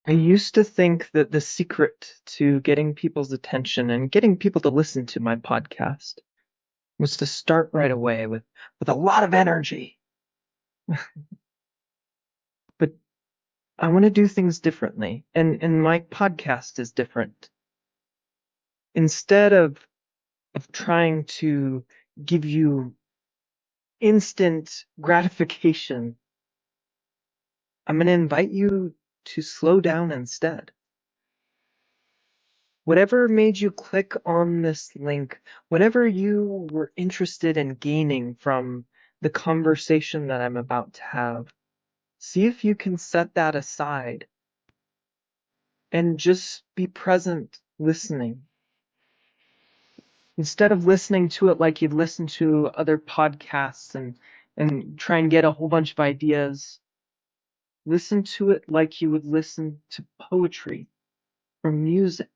I used to think that the secret to getting people's attention and getting people to listen to my podcast was to start right away with a lot of energy. But I want to do things differently, and my podcast is different. Instead of trying to give you instant gratification, I'm going to invite you to slow down instead. Whatever made you click on this link, whatever you were interested in gaining from the conversation that I'm about to have, see if you can set that aside and just be present listening. Instead of listening to it like you'd listen to other podcasts and try and get a whole bunch of ideas, listen to it like you would listen to poetry or music.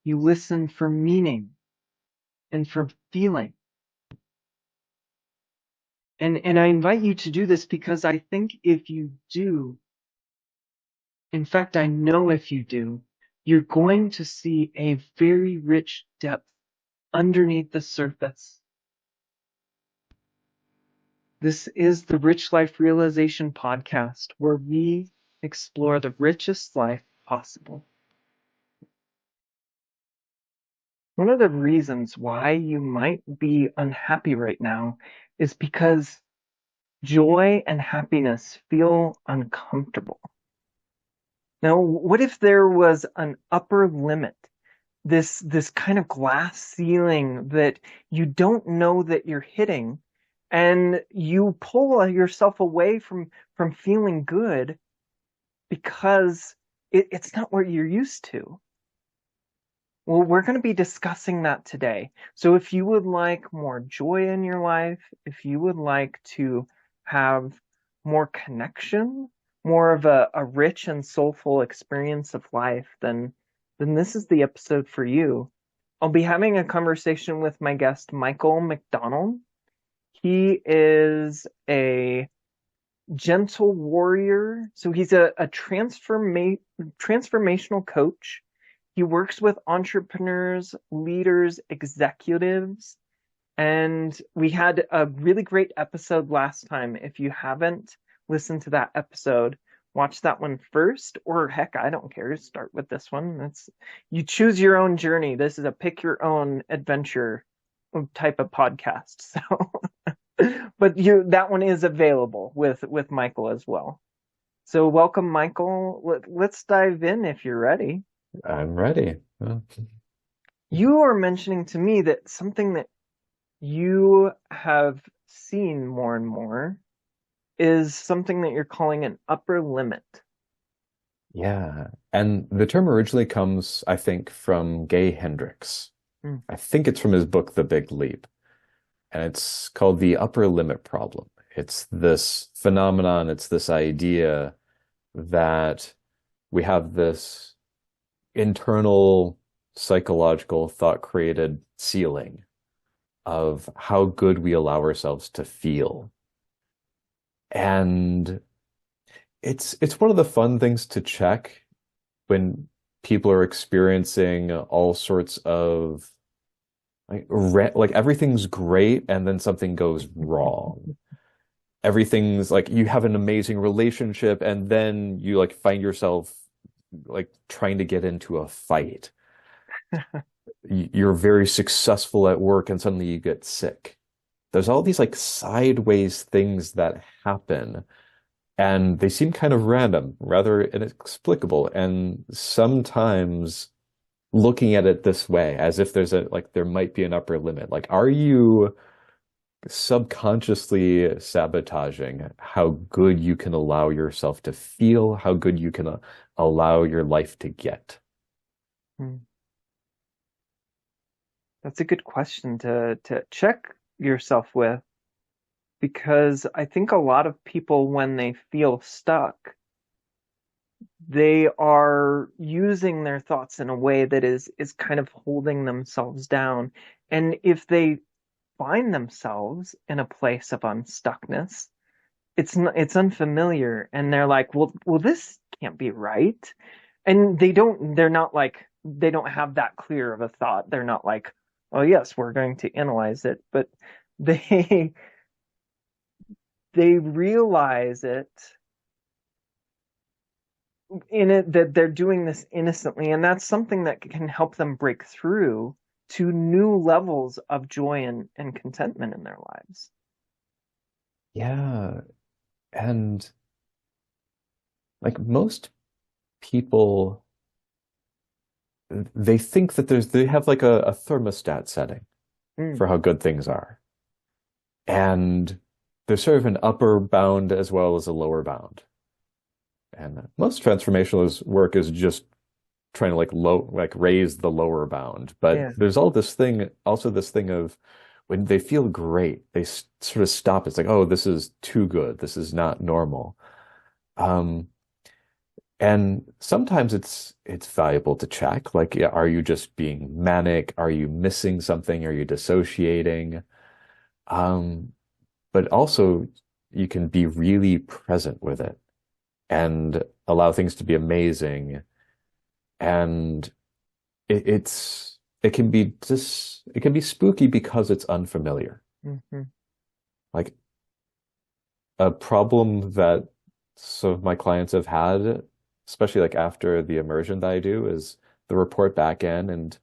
You listen for meaning and for feeling. And I invite you to do this because I think if you do, in fact, I know if you do, you're going to see a very rich depth underneath the surface. This is the Rich Life Realization Podcast, where we explore the richest life possible. One of the reasons why you might be unhappy right now is because joy and happiness feel uncomfortable. Now, what if there was an upper limit, this kind of glass ceiling that you don't know that you're hitting, and you pull yourself away from feeling good because it's not what you're used to? Well, we're going to be discussing that today. So if you would like more joy in your life, if you would like to have more connection, more of a rich and soulful experience of life, then this is the episode for you. I'll be having a conversation with my guest, Michael McDonald. He is a gentle warrior. So he's a transformational coach. He works with entrepreneurs, leaders, executives, and we had a really great episode last time. If you haven't listened to that episode, watch that one first, or heck, I don't care. Start with this one. You choose your own journey. This is a pick your own adventure type of podcast. But that one is available with Michael as well. So welcome, Michael. Let's dive in if you're ready. I'm ready. Well, You were mentioning to me that something that you have seen more and more is something that you're calling an upper limit. yeah. And the term originally comes, I think, from Gay Hendricks. Mm. I think it's from his book, The Big Leap. And it's called the upper limit problem. It's this phenomenon, it's this idea that we have this internal psychological thought created ceiling of how good we allow ourselves to feel. And it's one of the fun things to check when people are experiencing all sorts of like everything's great and then something goes wrong. Everything's like you have an amazing relationship and then you like find yourself like trying to get into a fight. You're very successful at work and suddenly you get sick. There's all these like sideways things that happen and they seem kind of random, rather inexplicable. And sometimes looking at it this way, as if there might be an upper limit. Like, are you subconsciously sabotaging how good you can allow yourself to feel, how good you can allow your life to get? Mm. That's a good question to check yourself with, because I think a lot of people, when they feel stuck, they are using their thoughts in a way that is kind of holding themselves down. And if they find themselves in a place of unstuckness, it's unfamiliar, and they're like, well, this can't be right. And they're not like, they don't have that clear of a thought. They're not like, oh yes, we're going to analyze it, but they they realize it in it that they're doing this innocently, and that's something that can help them break through to new levels of joy and contentment in their lives. Yeah. And like most people, they think that they have like a thermostat setting Mm, for how good things are. And there's sort of an upper bound as well as a lower bound. And most transformational work is just trying to like raise the lower bound. But yeah. there's also this thing of when they feel great, they sort of stop. It's like, oh, this is too good. This is not normal. Um, and sometimes it's valuable to check, like, yeah, are you just being manic? Are you missing something? Are you dissociating? Um, but also you can be really present with it and allow things to be amazing. And it can be spooky because it's unfamiliar. Hmm. Like a problem that some of my clients have had, especially like after the immersion that I do, is the report back in and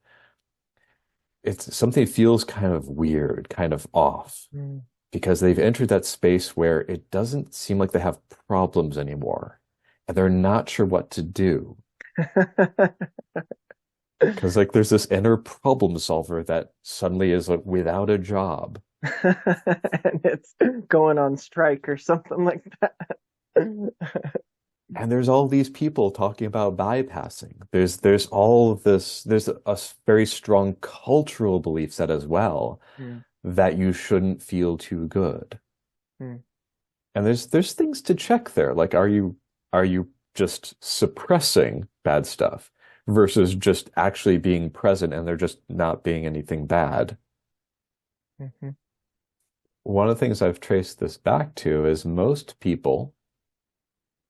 it's something feels kind of weird, kind of off, Mm. because they've entered that space where it doesn't seem like they have problems anymore, and they're not sure what to do. Because like there's this inner problem solver that suddenly is like without a job. And it's going on strike or something like that. And there's all these people talking about bypassing. There's all of this, there's a very strong cultural belief set as well Mm, that you shouldn't feel too good. mm. And there's things to check there. Like, are you just suppressing bad stuff versus just actually being present and there just not being anything bad? Mhm. One of the things I've traced this back to is most people,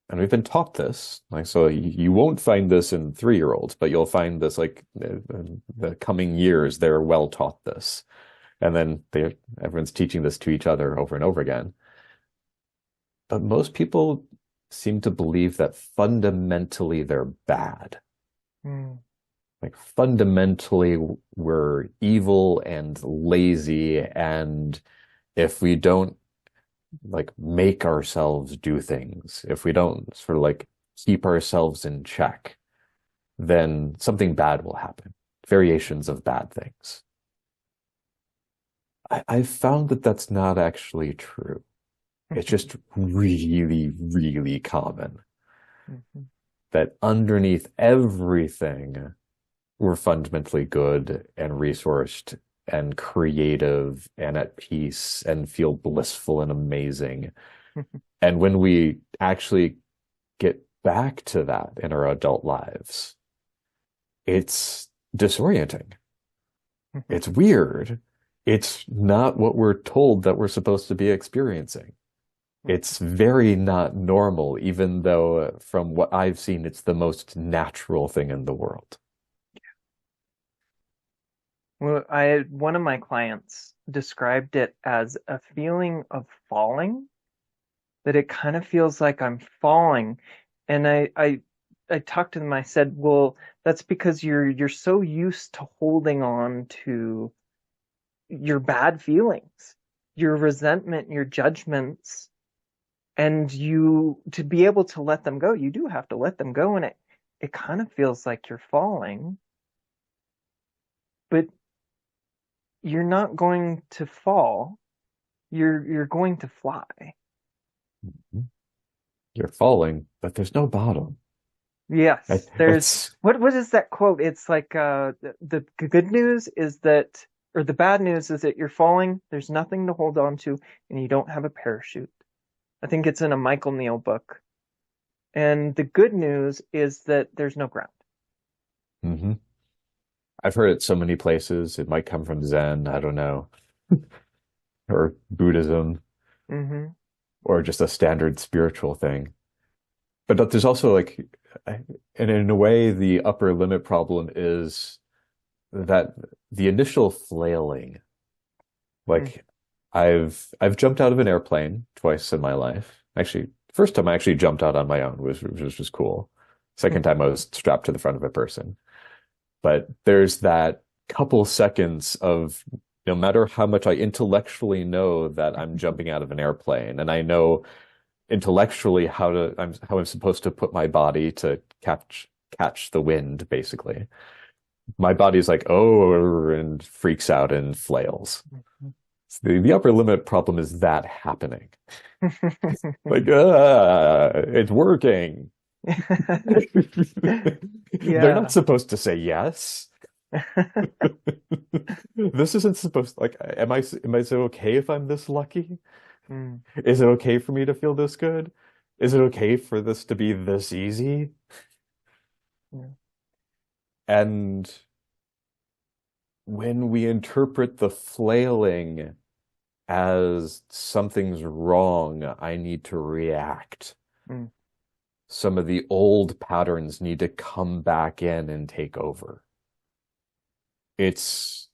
and we've been taught this, like, so you won't find this in 3-year-olds, but you'll find this like the coming years, they're well taught this. And then everyone's teaching this to each other over and over again. But most people seem to believe that fundamentally they're bad. Mm. Like fundamentally we're evil and lazy, and if we don't like make ourselves do things, if we don't sort of like keep ourselves in check, then something bad will happen. Variations of bad things. I've found that that's not actually true. It's just really, really common Mhm. that underneath everything, we're fundamentally good and resourced and creative and at peace and feel blissful and amazing. And when we actually get back to that in our adult lives, it's disorienting. It's weird. It's not what we're told that we're supposed to be experiencing. It's very not normal, even though from what I've seen, it's the most natural thing in the world. Well, I had one of my clients described it as a feeling of falling, that it kind of feels like I'm falling. And I talked to them, I said, well, that's because you're so used to holding on to your bad feelings, your resentment, your judgments, and you to be able to let them go, you do have to let them go, and it kind of feels like you're falling, but you're not going to fall. You're going to fly. You're falling, but there's no bottom. Yes, there's It's what is that quote? It's like the good news is that, or the bad news is that you're falling, there's nothing to hold on to, and you don't have a parachute. I think it's in a Michael Neal book. And the good news is that there's no ground. Mhm. I've heard it so many places. It might come from Zen, I don't know, or Buddhism. Hmm. or just a standard spiritual thing. But there's also like, and in a way, the upper limit problem is that the initial flailing, Mm, like I've jumped out of an airplane twice in my life. Actually, first time I actually jumped out on my own was just cool. Second mm, time I was strapped to the front of a person. But there's that couple seconds of no matter how much I intellectually know that I'm jumping out of an airplane, and I know intellectually how I'm supposed to put my body to catch the wind, basically. My body's like, oh, and freaks out and flails. mm, So the upper limit problem is that happening. Like, it's working. They're not Yeah. supposed to say yes. This isn't supposed like, is it okay if I'm this lucky? Mm, Is it okay for me to feel this good? Is it okay for this to be this easy? yeah. And when we interpret the flailing as something's wrong, I need to react. Mm, Some of the old patterns need to come back in and take over. It's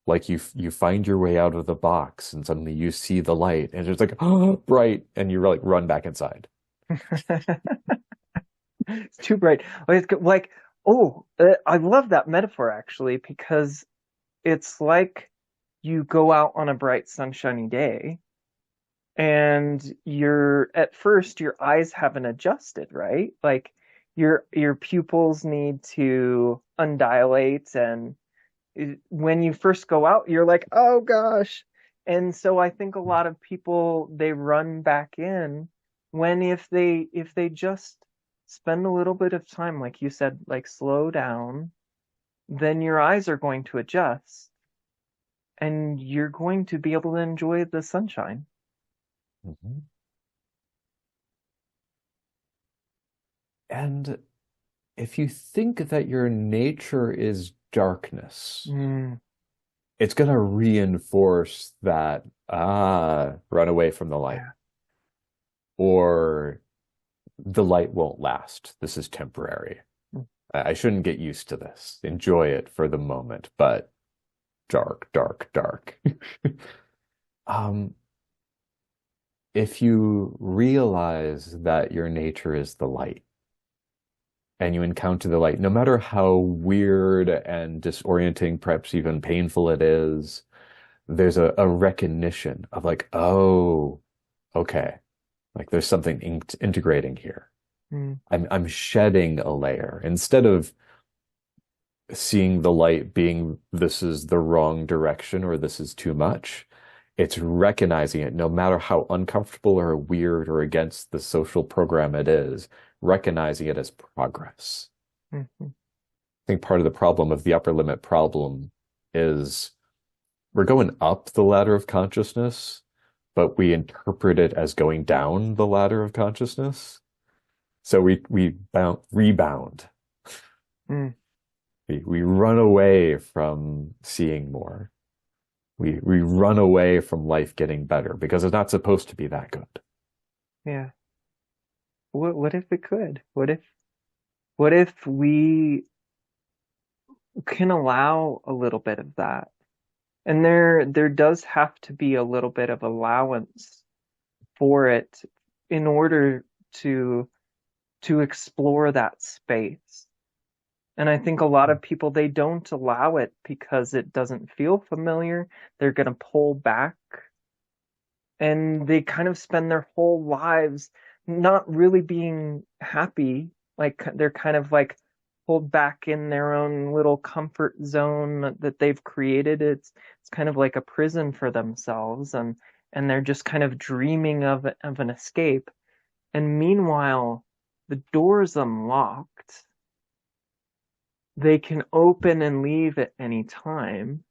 like you find your way out of the box and suddenly you see the light and it's like, oh, bright, and you like run back inside. It's too bright. Like, oh, I love that metaphor actually because it's like you go out on a bright, sunshiny day and you're at first your eyes haven't adjusted, right? Like your pupils need to undilate and when you first go out, you're like, oh gosh. And so I think a lot of people they run back in when if they just spend a little bit of time, like you said, like slow down, then your eyes are going to adjust and you're going to be able to enjoy the sunshine. Mhm. And if you think that your nature is darkness, Mm, it's going to reinforce that, run away from the light, yeah. or the light won't last. This is temporary. Mm, I shouldn't get used to this. Enjoy it for the moment, but dark, dark, dark. Um, if you realize that your nature is the light and you encounter the light, no matter how weird and disorienting, perhaps even painful it is, there's a recognition of like, oh, okay, like there's something integrating here. mm, I'm shedding a layer instead of seeing the light being this is the wrong direction or this is too much. It's recognizing it, no matter how uncomfortable or weird or against the social program it is, recognizing it as progress. mm, mm. I think part of the problem of the upper limit problem is we're going up the ladder of consciousness, but we interpret it as going down the ladder of consciousness. So we rebound. Mm. We run away from seeing more. We run away from life getting better because it's not supposed to be that good. Yeah. What if it could? What if we can allow a little bit of that? And there does have to be a little bit of allowance for it in order to to explore that space. And I think a lot of people they don't allow it because it doesn't feel familiar. They're going to pull back and they kind of spend their whole lives not really being happy. Like they're kind of like pulled back in their own little comfort zone that they've created. It's kind of like a prison for themselves and they're just kind of dreaming of an escape. And meanwhile, the door's unlocked. They can open and leave at any time,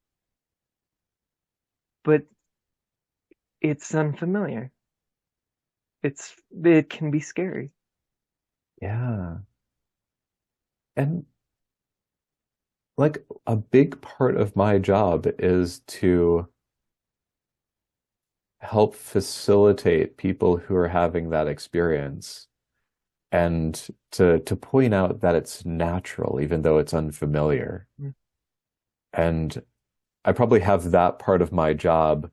but it's unfamiliar. It can be scary. Yeah. And like a big part of my job is to help facilitate people who are having that experience and to point out that it's natural, even though it's unfamiliar. Mm. And I probably have that part of my job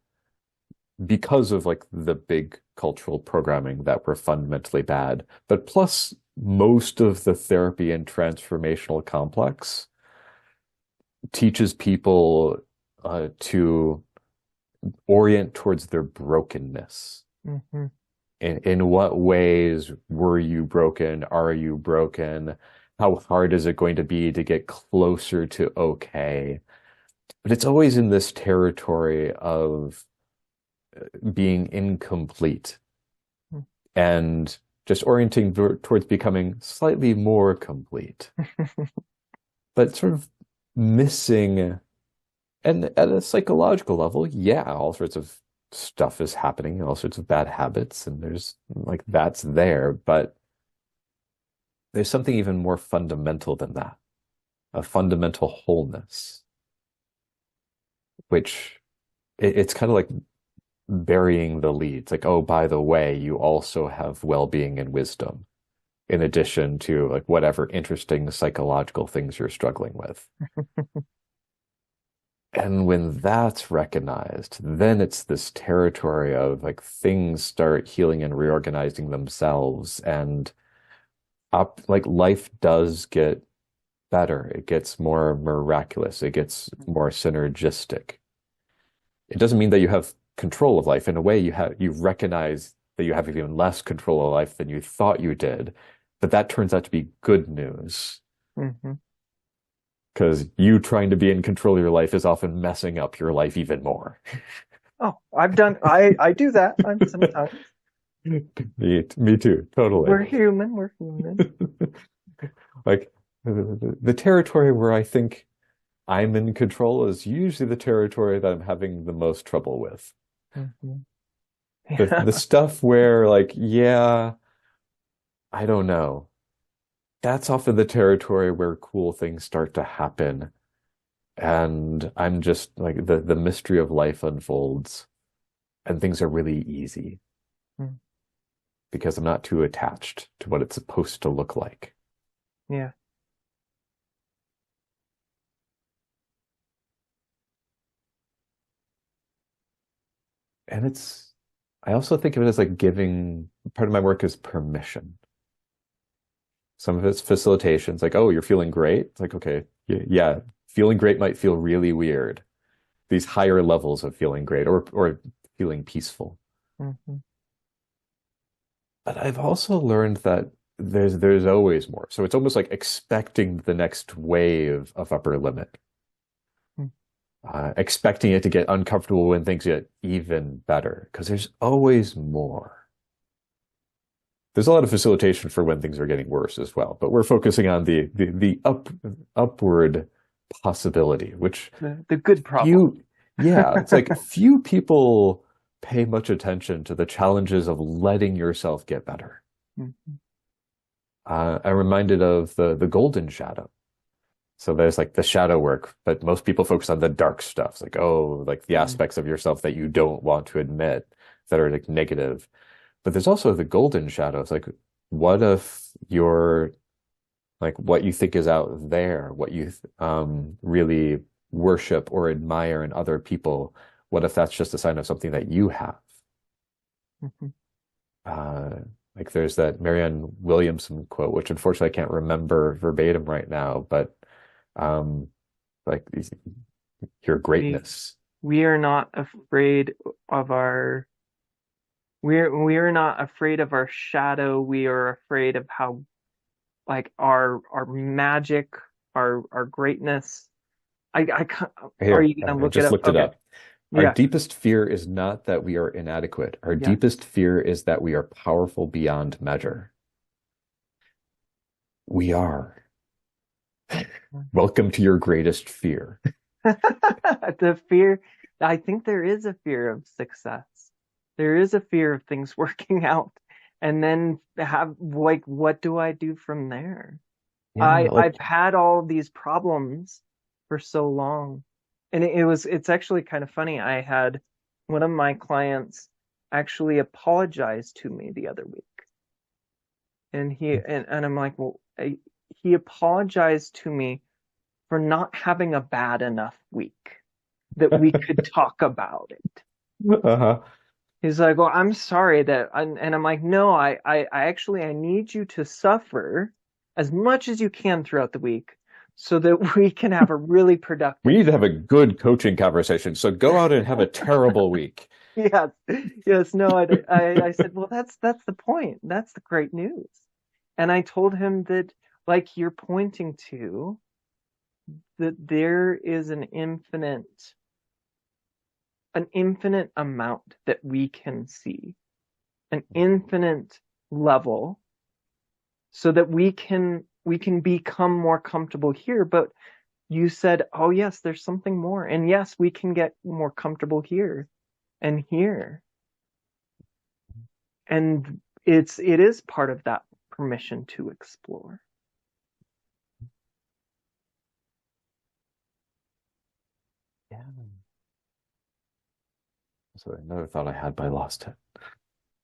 because of like the big cultural programming that were fundamentally bad. But plus, most of the therapy and transformational complex teaches people to orient towards their brokenness. Mhm. In what ways were you broken? Are you broken? How hard is it going to be to get closer to okay? But it's always in this territory of being incomplete Mm. and just orienting towards becoming slightly more complete, but sort of missing. And at a psychological level, yeah, all sorts of stuff is happening, all sorts of bad habits, and there's like that's there, but there's something even more fundamental than that, a fundamental wholeness, which it's kind of like burying the lead. It's like, oh, by the way, you also have well-being and wisdom in addition to like whatever interesting psychological things you're struggling with. And when that's recognized, then it's this territory of like things start healing and reorganizing themselves, and up like life does get better. It gets more miraculous. It gets more synergistic. It doesn't mean that you have control of life. In a way, you recognize that you have even less control of life than you thought you did, but that turns out to be good news Mhm. because you trying to be in control of your life is often messing up your life even more. Oh, I do that. I'm sometimes. Me too, totally. We're human. We're human. Like the territory where I think I'm in control is usually the territory that I'm having the most trouble with. Mhm. The Yeah. stuff where like, yeah, I don't know. That's often the territory where cool things start to happen. And I'm just like the mystery of life unfolds and things are really easy Mm. because I'm not too attached to what it's supposed to look like. Yeah. And I also think of it as like giving, part of my work is permission. Some of it's facilitation. It's like, oh, you're feeling great. It's like, okay, yeah, feeling great might feel really weird. These higher levels of feeling great or feeling peaceful. Mhm. But I've also learned that there's always more. So it's almost like expecting the next wave of upper limit, Mm. expecting it to get uncomfortable when things get even better, because there's always more. There's a lot of facilitation for when things are getting worse as well, but we're focusing on the upward possibility, which The good problem. few, yeah, it's like few people pay much attention to the challenges of letting yourself get better. Mhm. I'm reminded of the golden shadow. So there's like the shadow work, but most people focus on the dark stuff. It's like, oh, like the Mm. aspects of yourself that you don't want to admit that are like negative. But there's also the golden shadow. It's like, what if you're like what you think is out there, what you really worship or admire in other people? What if that's just a sign of something that you have? Mhm. Uh, like there's that Marianne Williamson quote, which unfortunately I can't remember verbatim right now, but um, like your We greatness. we are not afraid of our we're not afraid of our shadow. We are afraid of how like our magic, our greatness. Are Here, you gonna I look it just up? looked it Okay. up. Our Yeah. deepest fear is not that we are inadequate. Our Yeah. deepest fear is that we are powerful beyond measure. We are. Welcome to your greatest fear. The fear, I think there is a fear of success. There is a fear of things working out. And then have like what do I do from there? Yeah, I've like had all these problems for so long. And it's actually kind of funny. I had one of my clients. actually apologized to me the other week. And I'm like, well, he apologized to me for not having a bad enough week that we could talk about it. Uh-huh. He's like, well, I'm sorry and I'm like, no, I need you to suffer as much as you can throughout the week so that we can have a really We productive need to week. have a good coaching conversation. So go out and have a terrible week. Yes, yes, no, I said, well, that's the point. That's the great news. And I told him that, like you're pointing to, that there is an infinite amount that we can see, an infinite level, so that we can become more comfortable here. But you said, oh yes, there's something more. And yes, we can get more comfortable here and here. And it is part of that permission to explore. Yeah. So another thought I had, but I lost it.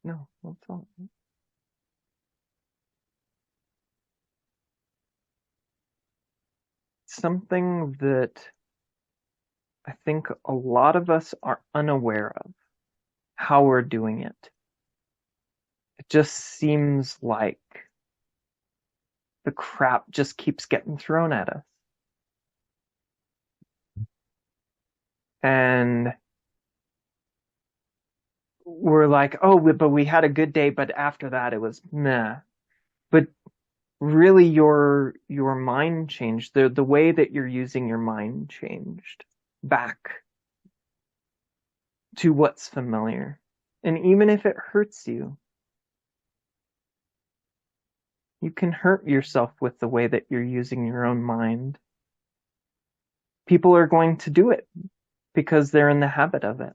No, that's all. Something that I think a lot of us are unaware of how we're doing it. It just seems like the crap just keeps getting thrown at us. And we're like, oh, but we had a good day, but after that it was meh. But really your mind changed. The way that you're using your mind changed back to what's familiar. And even if it hurts you, you can hurt yourself with the way that you're using your own mind. People are going to do it because they're in the habit of it.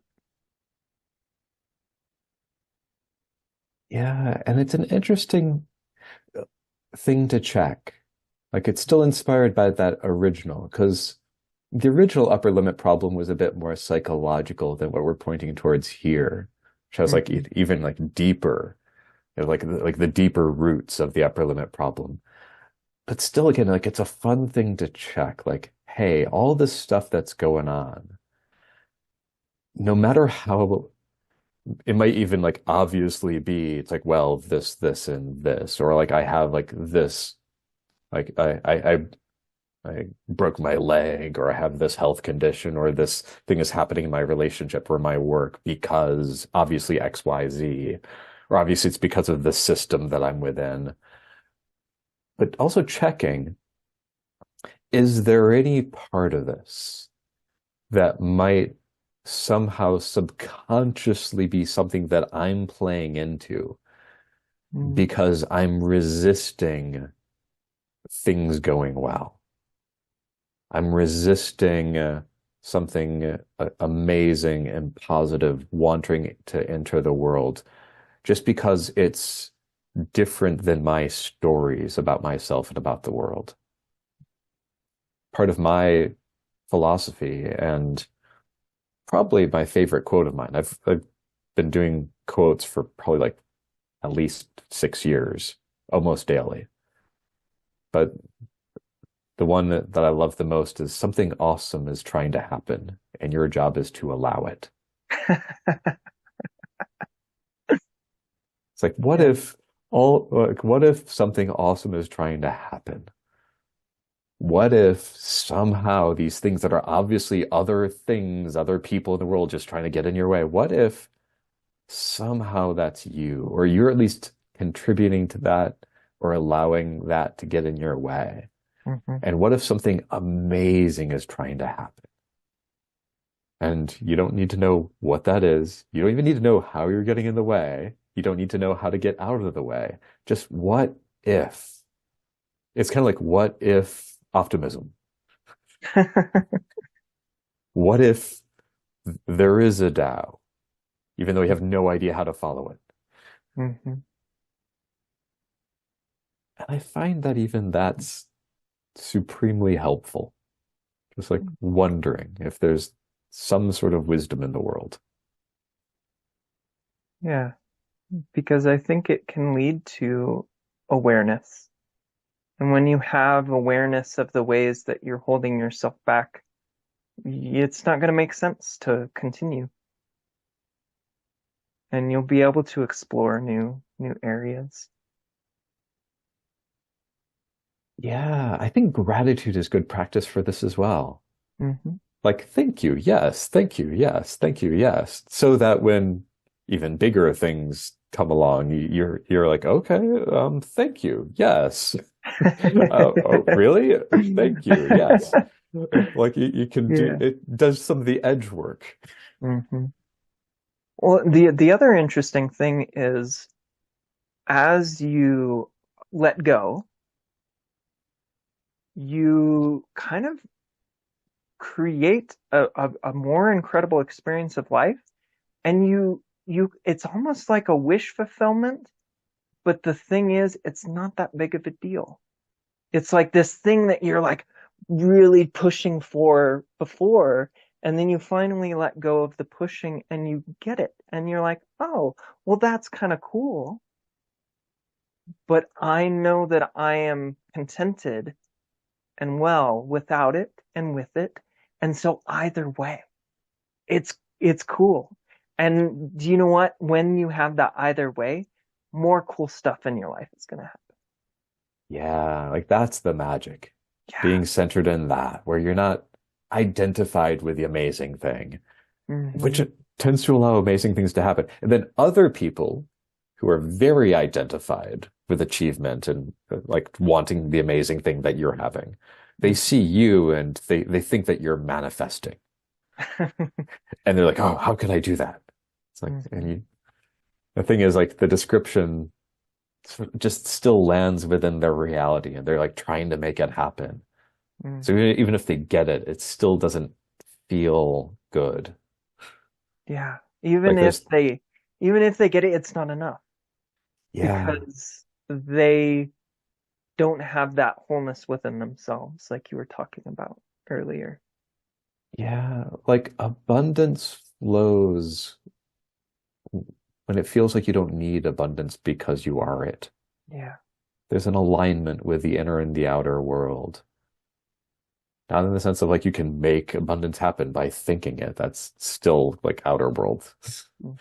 Yeah, and it's an interesting thing to check. Like it's still inspired by that original, because the original upper limit problem was a bit more psychological than what we're pointing towards here, which has like Mm-hmm. even like deeper, like the deeper roots of the upper limit problem. But still, again, like it's a fun thing to check. Like, hey, all this stuff that's going on, no matter how it might even like obviously be, it's like, well, this, and this, or like I have like this, like I broke my leg, or I have this health condition, or this thing is happening in my relationship or my work because obviously XYZ, or obviously it's because of the system that I'm within. But also checking, is there any part of this that might somehow subconsciously be something that I'm playing into because I'm resisting things going well? I'm resisting something amazing and positive, wanting to enter the world just because it's different than my stories about myself and about the world. Part of my philosophy, and probably my favorite quote of mine. I've been doing quotes for probably like at least 6 years, almost daily. But the one that I love the most is something awesome is trying to happen, and your job is to allow it. It's like, Yeah. what if something awesome is trying to happen? What if somehow these things that are obviously other things, other people in the world just trying to get in your way, what if somehow that's you, or you're at least contributing to that or allowing that to get in your way? Mm-hmm. And what if something amazing is trying to happen? And you don't need to know what that is. You don't even need to know how you're getting in the way. You don't need to know how to get out of the way. Just what if? It's kind of like what if optimism. What if there is a Tao, even though we have no idea how to follow it? Mm-hmm. And I find that even that's supremely helpful. Just like wondering if there's some sort of wisdom in the world. Yeah, because I think it can lead to awareness. And when you have awareness of the ways that you're holding yourself back, it's not going to make sense to continue. And you'll be able to explore new areas. Yeah, I think gratitude is good practice for this as well. Hmm. Like, thank you, yes, thank you, yes, thank you, yes. So that when even bigger things come along, you're like, okay, thank you, yes. Oh, really? Thank you, yes. Like you can do Yeah. it does some of the edge work. Hmm. Well, the other interesting thing is as you let go, you kind of create a more incredible experience of life. And you it's almost like a wish fulfillment, but the thing is, it's not that big of a deal. It's like this thing that you're like really pushing for before, and then you finally let go of the pushing and you get it. And you're like, oh, well, that's kind of cool. But I know that I am contented and well without it and with it. And so either way, it's cool. And do you know what? When you have that either way, more cool stuff in your life is gonna happen. Yeah, like that's the magic. Yeah. Being centered in that, where you're not identified with the amazing thing, which Hmm. tends to allow amazing things to happen. And then other people who are very identified with achievement and like wanting the amazing thing that you're having, they see you and they think that you're manifesting. And they're like, oh, how can I do that? It's like, and Hmm. you, the thing is like the description just still lands within their reality and they're like trying to make it happen. So Hmm. even if they get it, it still doesn't feel good. Yeah. Like there's, Even if they get it, it's not enough yeah, because they don't have that wholeness within themselves, like you were talking about earlier. yeah, like abundance flows when it feels like you don't need abundance because you are it. Yeah. There's an alignment with the inner and the outer world. Not in the sense of like you can make abundance happen by thinking it. That's still like outer world. Hmm.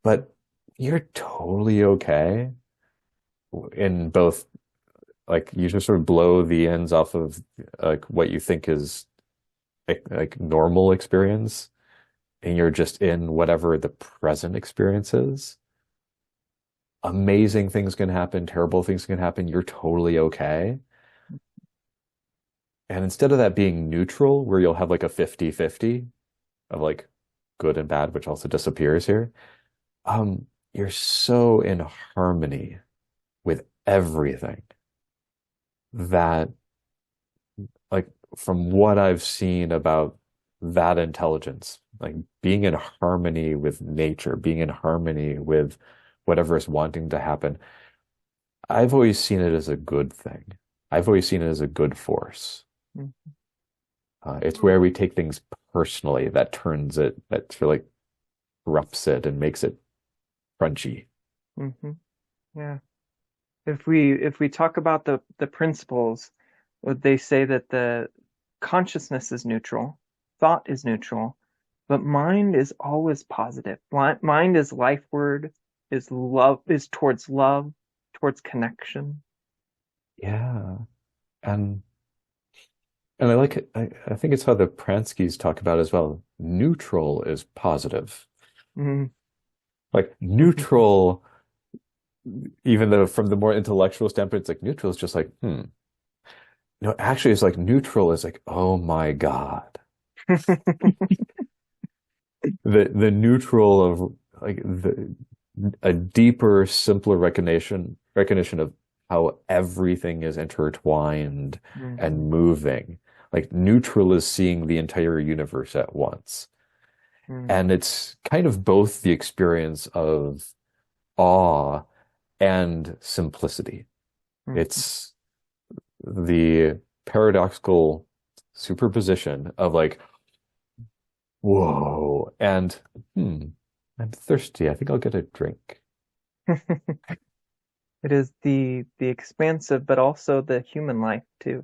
But you're totally okay in both like you just sort of blow the ends off of like what you think is like normal experience and you're just in whatever the present experience is. Amazing things can happen, terrible things can happen. You're totally okay. And instead of that being neutral, where you'll have like a 50-50 of like good and bad, which also disappears here, you're so in harmony with everything that like from what I've seen about that intelligence, like being in harmony with nature, being in harmony with whatever is wanting to happen, I've always seen it as a good thing. I've always seen it as a good force. It's where we take things personally that turns it, that sort of like corrupts it and makes it crunchy. Hmm. Yeah. If we talk about the principles, would they say that the consciousness is neutral, thought is neutral, but mind is always positive. Mind is life word, is love, towards connection. Yeah. And and I like it. I think it's how the Pranskys talk about it as well. Neutral is positive. Mm. Like neutral, even though from the more intellectual standpoint, it's like neutral is just like, hmm. No, actually it's like neutral is like, oh my God. The neutral of like the a deeper, simpler recognition of how everything is intertwined Hmm. and moving. Like neutral is seeing the entire universe at once. Hmm. And it's kind of both the experience of awe and simplicity. Hmm. It's the paradoxical superposition of like, whoa, and hmm, I'm thirsty. I think I'll get a drink. It is the expansive, but also the human life too.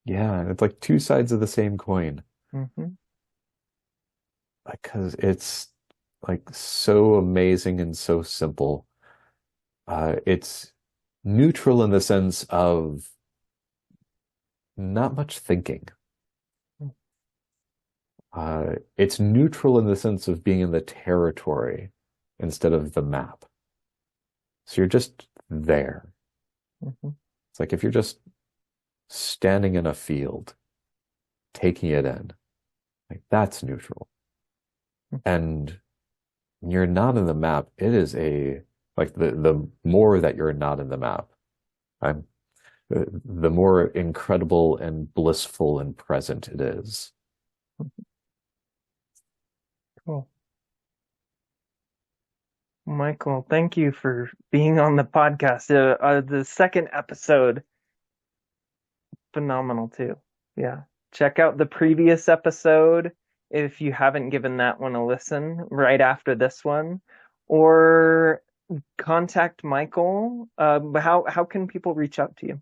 Yeah, it's like two sides of the same coin Hmm. because it's like so amazing and so simple. It's neutral in the sense of not much thinking. It's neutral in the sense of being in the territory instead of the map. So you're just there. Hmm. It's like if you're just standing in a field, taking it in, like that's neutral. And when you're not in the map, it is a like the more that you're not in the map, I'm the more incredible and blissful and present it is. Cool. Michael, thank you for being on the podcast. The second episode, phenomenal too. Yeah. Check out the previous episode if you haven't given that one a listen right after this one, or contact Michael. How can people reach out to you?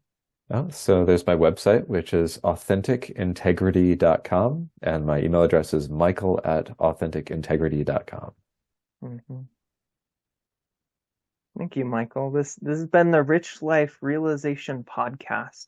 So there's my website, which is authenticintegrity.com, and my email address is michael@authenticintegrity.com. Hmm. Thank you, Michael. This has been the Rich Life Realization Podcast.